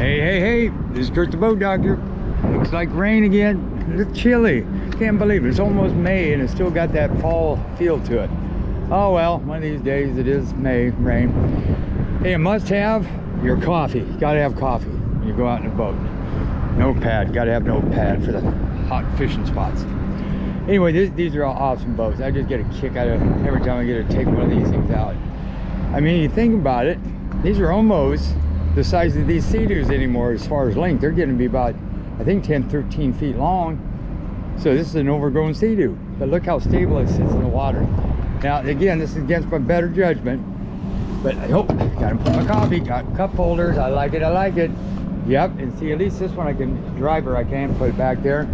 Hey, this is Kurt the Boat Doctor. Looks like rain again. It's chilly. Can't believe it. It's almost May and it's still got that fall feel to it. Oh well, one of these days it is May, rain. Hey, a must have, your coffee. You gotta have coffee when you go out in a boat. Notepad, gotta have notepad for the hot fishing spots. Anyway, these are all awesome boats. I just get a kick out of every time I get to take one of these things out. I mean, you think about it, these are almost the size of these Sea-Doos anymore as far as length. They're getting to be about, I think, 10, 13 feet long. So this is an overgrown Sea-Doo. But look how stable it sits in the water. Now, again, this is against my better judgment. But I hope, gotta put my coffee, got cup holders. I like it, I like it. Yep, and see, at least this one I can, driver, I can put it back there.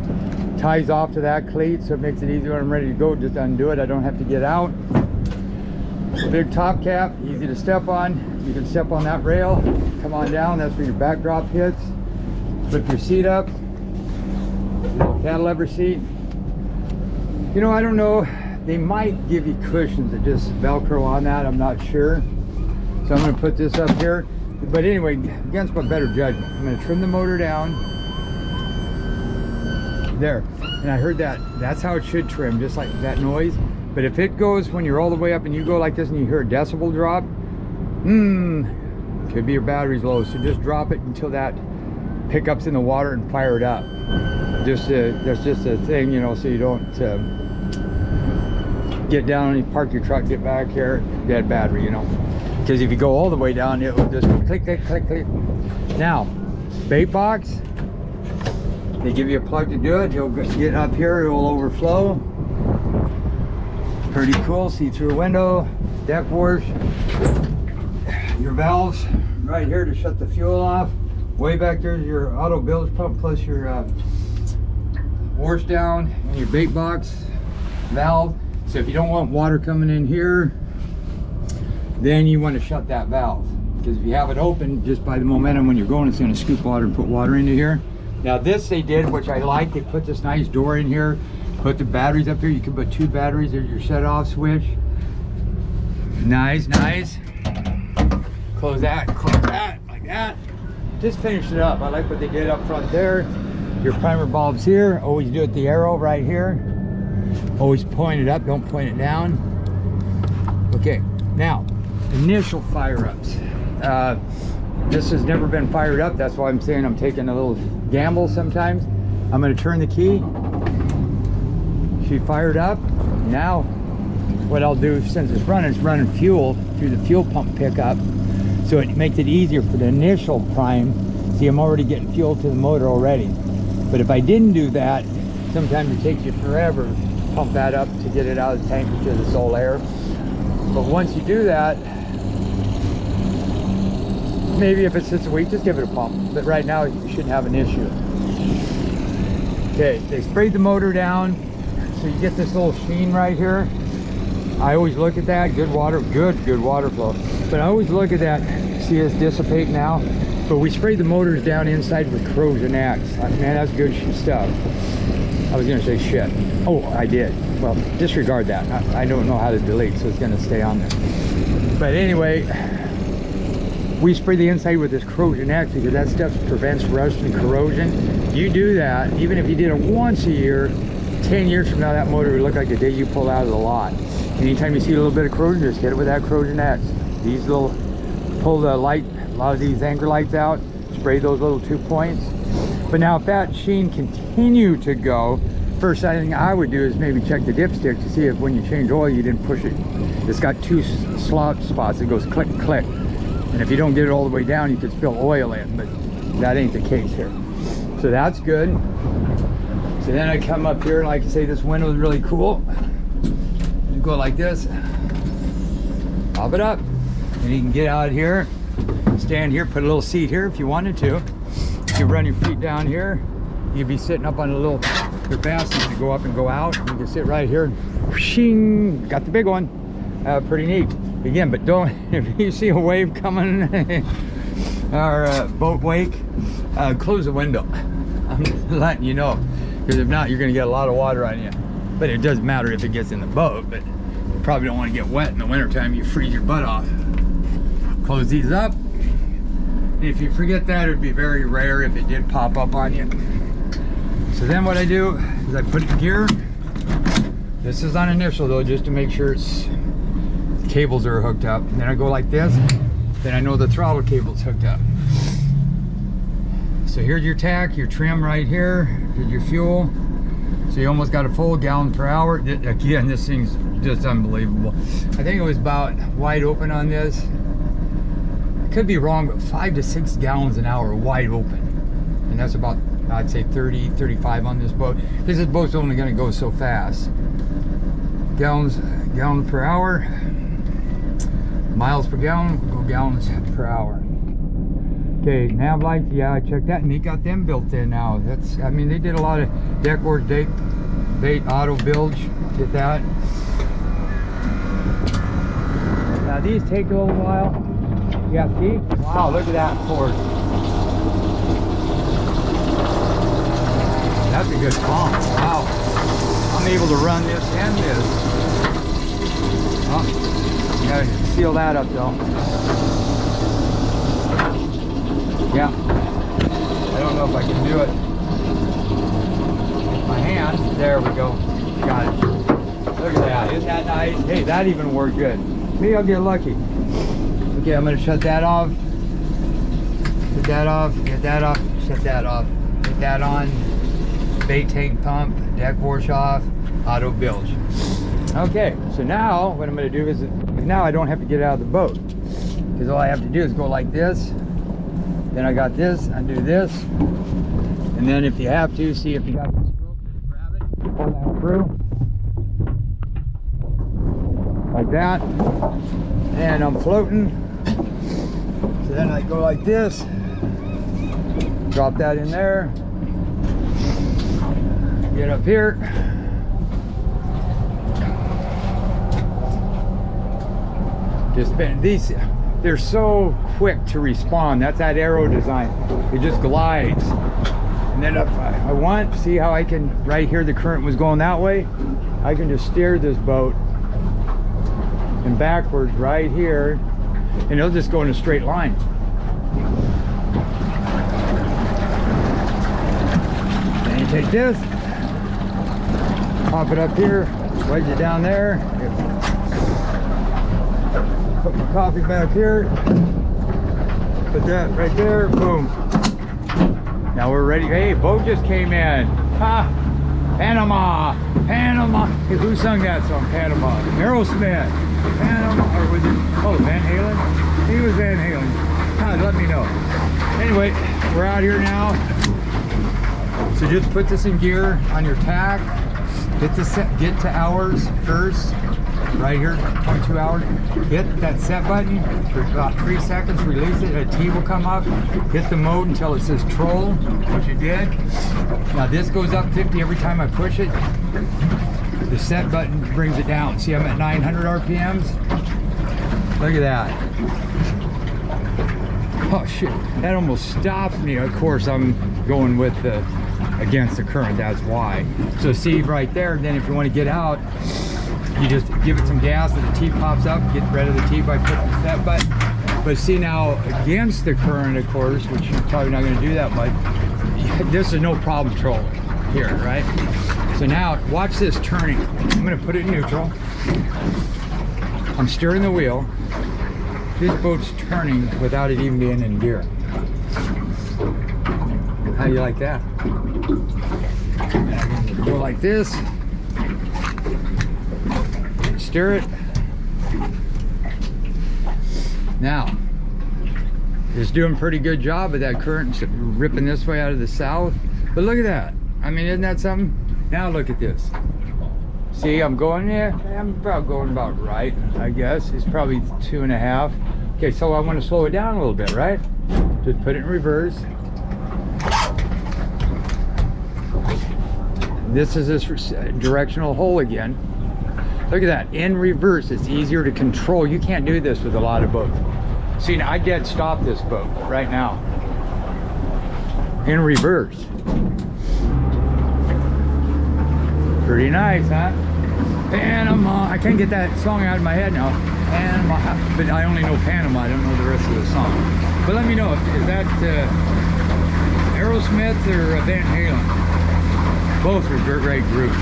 Ties off to that cleat, so it makes it easy when I'm ready to go. Just undo it, I don't have to get out. Big top cap, easy to step on. You can step on that rail, come on down, that's where your backdrop hits. Flip your seat up, little cantilever seat. You know, I don't know, they might give you cushions that just Velcro on that, I'm not sure. So I'm gonna put this up here. But anyway, against my better judgment, I'm gonna trim the motor down. There, and I heard that, that's how it should trim, just like that noise. But if it goes when you're all the way up and you go like this and you hear a decibel drop, could be your battery's low. So just drop it until that pickup's in the water and fire it up. That's just a thing, you know, so you don't get down and you park your truck, get back here, dead battery, you know. Because if you go all the way down, it will just click, click, click, click. Now, bait box, they give you a plug to do it. You'll get up here, it will overflow. Pretty cool, see through a window, deck wash, your valves right here to shut the fuel off. Way back there is your auto bilge pump plus your wash down and your bait box valve. So if you don't want water coming in here, then you want to shut that valve. Because if you have it open, just by the momentum when you're going, it's going to scoop water and put water into here. Now this they did, which I like, they put this nice door in here. Put the batteries up here. You can put 2 batteries. There's your shut off switch. Nice, nice. Close that, like that. Just finish it up. I like what they did up front there. Your primer bulbs here. Always do it the arrow right here. Always point it up, don't point it down. Okay, now, initial fire ups. This has never been fired up. That's why I'm saying I'm taking a little gamble sometimes. I'm gonna turn the key. She fired up. Now what I'll do, since it's running fuel through the fuel pump pickup, so it makes it easier for the initial prime. See, I'm already getting fuel to the motor already. But if I didn't do that, sometimes it takes you forever to pump that up to get it out of the tank to the sole air. But once you do that, maybe if it sits a week, just give it a pump. But right now you shouldn't have an issue. Okay, they sprayed the motor down. So you get this little sheen right here. I always look at that, good water, good water flow. But I always look at that, see it's dissipate now. But we sprayed the motors down inside with corrosion X. Man, that's good stuff. I was gonna say shit. Oh, I did. Well, disregard that. I don't know how to delete, so it's gonna stay on there. But anyway, we spray the inside with this corrosion X because that stuff prevents rust and corrosion. You do that, even if you did it once a year, 10 years from now, that motor would look like the day you pulled out of the lot. Anytime you see a little bit of corrosion, just hit it with that corrosion X. These little, pull the light, a lot of these anchor lights out, spray those little 2 points. But now if that sheen continue to go, first thing I would do is maybe check the dipstick to see if when you change oil, you didn't push it. It's got 2 slot spots. It goes click, click. And if you don't get it all the way down, you could spill oil in, but that ain't the case here. So that's good. So then I come up here, and like I say, this window is really cool. You go like this, pop it up, and you can get out here, stand here, put a little seat here if you wanted to. You can run your feet down here. You'd be sitting up on a little capacity to go up and go out. You can sit right here, and whooshing, got the big one. Pretty neat. Again, but don't, if you see a wave coming or a boat wake, close the window. I'm letting you know. Because if not, you're going to get a lot of water on you. But it doesn't matter if it gets in the boat, but you probably don't want to get wet in the wintertime. You freeze your butt off. Close these up. If you forget that, it would be very rare if it did pop up on you. So then what I do is I put the gear. This is on initial though, just to make sure it's cables are hooked up. And then I go like this, then I know the throttle cable's hooked up. So here's your tack, your trim right here, here's your fuel. So you almost got a full gallon per hour. Again, this thing's just unbelievable. I think it was about wide open on this. I could be wrong, but 5 to 6 gallons an hour wide open. And that's about, I'd say 30, 35 on this boat. Because this boat's only gonna go so fast. Gallons per hour. Miles per gallon, we'll go gallons per hour. Okay, nav lights, yeah, I checked that, and they got them built in now. That's, I mean, they did a lot of deckboard, bait, auto bilge, did that. Now these take a little while. Yeah, see? Wow, look at that force. That's a good pump. Wow. I'm able to run this and this. Oh, you gotta seal that up though. Yeah, I don't know if I can do it. My hand, there we go. Got it. Look at that, isn't that nice? Hey, that even worked good. Maybe I'll get lucky. Okay, I'm gonna shut that off. Shut that off, get that off, shut that off. Get that on. Bait tank pump, deck wash off, auto bilge. Okay, so now what I'm gonna do is, now I don't have to get out of the boat. Because all I have to do is go like this. Then I got this, I do this, and then if you have to, see if you got this rope, just grab it, pull that through, like that, and I'm floating. So then I go like this, drop that in there, get up here, just spin these. They're so quick to respond. That's that aero design. It just glides. And then if I want, see how I can, right here the current was going that way. I can just steer this boat and backwards right here, and it'll just go in a straight line. Then you take this, pop it up here, wedge it down there. Put my coffee back here, put that right there, boom. Now we're ready. Hey, boat just came in. Ha! Panama, Panama. Hey, who sung that song, Panama? Aerosmith. Panama, or was it, oh, Van Halen? He was Van Halen. Ah, let me know. Anyway, we're out here now. So just put this in gear on your tack. Get to hours first. Right here, 0.2 hours. Hit that set button for about 3 seconds, release it, a T will come up. Hit the mode until it says troll, which you did. Now this goes up 50 every time I push it. The set button brings it down. See, I'm at 900 RPMs. Look at that. Oh shit, that almost stopped me. Of course, I'm going with the against the current, that's why. So see right there, then if you want to get out, you just give it some gas and the T pops up. Get rid of the T by putting the set button. But see now, against the current, of course, which you're probably not going to do that much, this is no problem trolling here, right? So now, watch this turning. I'm going to put it in neutral. I'm steering the wheel. This boat's turning without it even being in gear. How do you like that? Go like this. Steer it. Now, it's doing a pretty good job of that current ripping this way out of the south. But look at that. I mean, isn't that something? Now look at this. See, I'm going there. I'm about going about right, I guess. It's probably 2.5. Okay, so I want to slow it down a little bit, right? Just put it in reverse. This is this directional hole again. Look at that, in reverse, it's easier to control. You can't do this with a lot of boats. See, now I dead stop this boat right now. In reverse. Pretty nice, huh? Panama, I can't get that song out of my head now. Panama, but I only know Panama, I don't know the rest of the song. But let me know, is that Aerosmith or Van Halen? Both were great groups.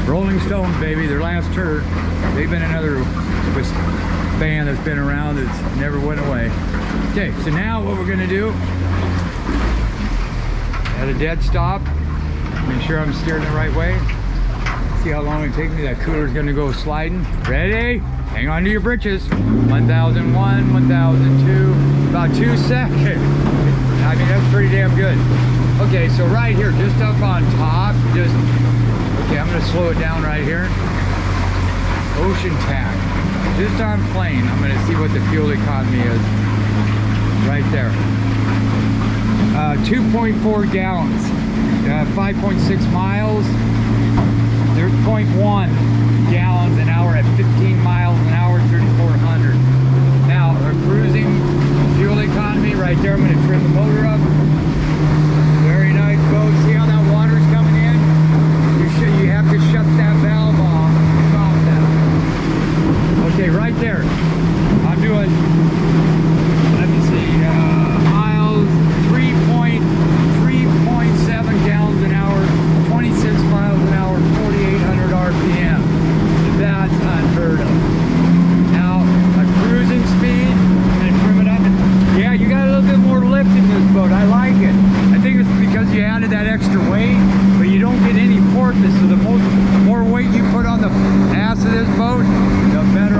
Rolling Stones, baby, their last tour. They've been another band that's been around that's never went away. Okay, so now what we're gonna do, at a dead stop, make sure I'm steering the right way. See how long it takes me. That cooler's gonna go sliding. Ready? Hang on to your britches. 1001, 1002, about 2 seconds. I mean, that's pretty damn good. Okay, so right here, just up on top, okay, I'm gonna slow it down right here. Ocean tack. Just on plane, I'm gonna see what the fuel economy is. Right there. 2.4 gallons, 5.6 miles. There's 0.1 gallons an hour at 15 miles an hour, 3,400. Now, our cruising fuel economy right there, I'm going to trim the motor up. Very nice, folks. See how that water's coming in? You have to shut that valve off. Stop that. Okay, right there. I'm doing, let me see, miles, 3.7 gallons an hour, 26 miles an hour, 4,800 RPM. That's unheard of. Now, a cruising speed, I'm going to trim it up. Yeah, you got a little bit more lift in this boat. I like it. I think it's because you added that extra weight, but you don't get any porpoise. So the more weight you put on the ass of this boat, the better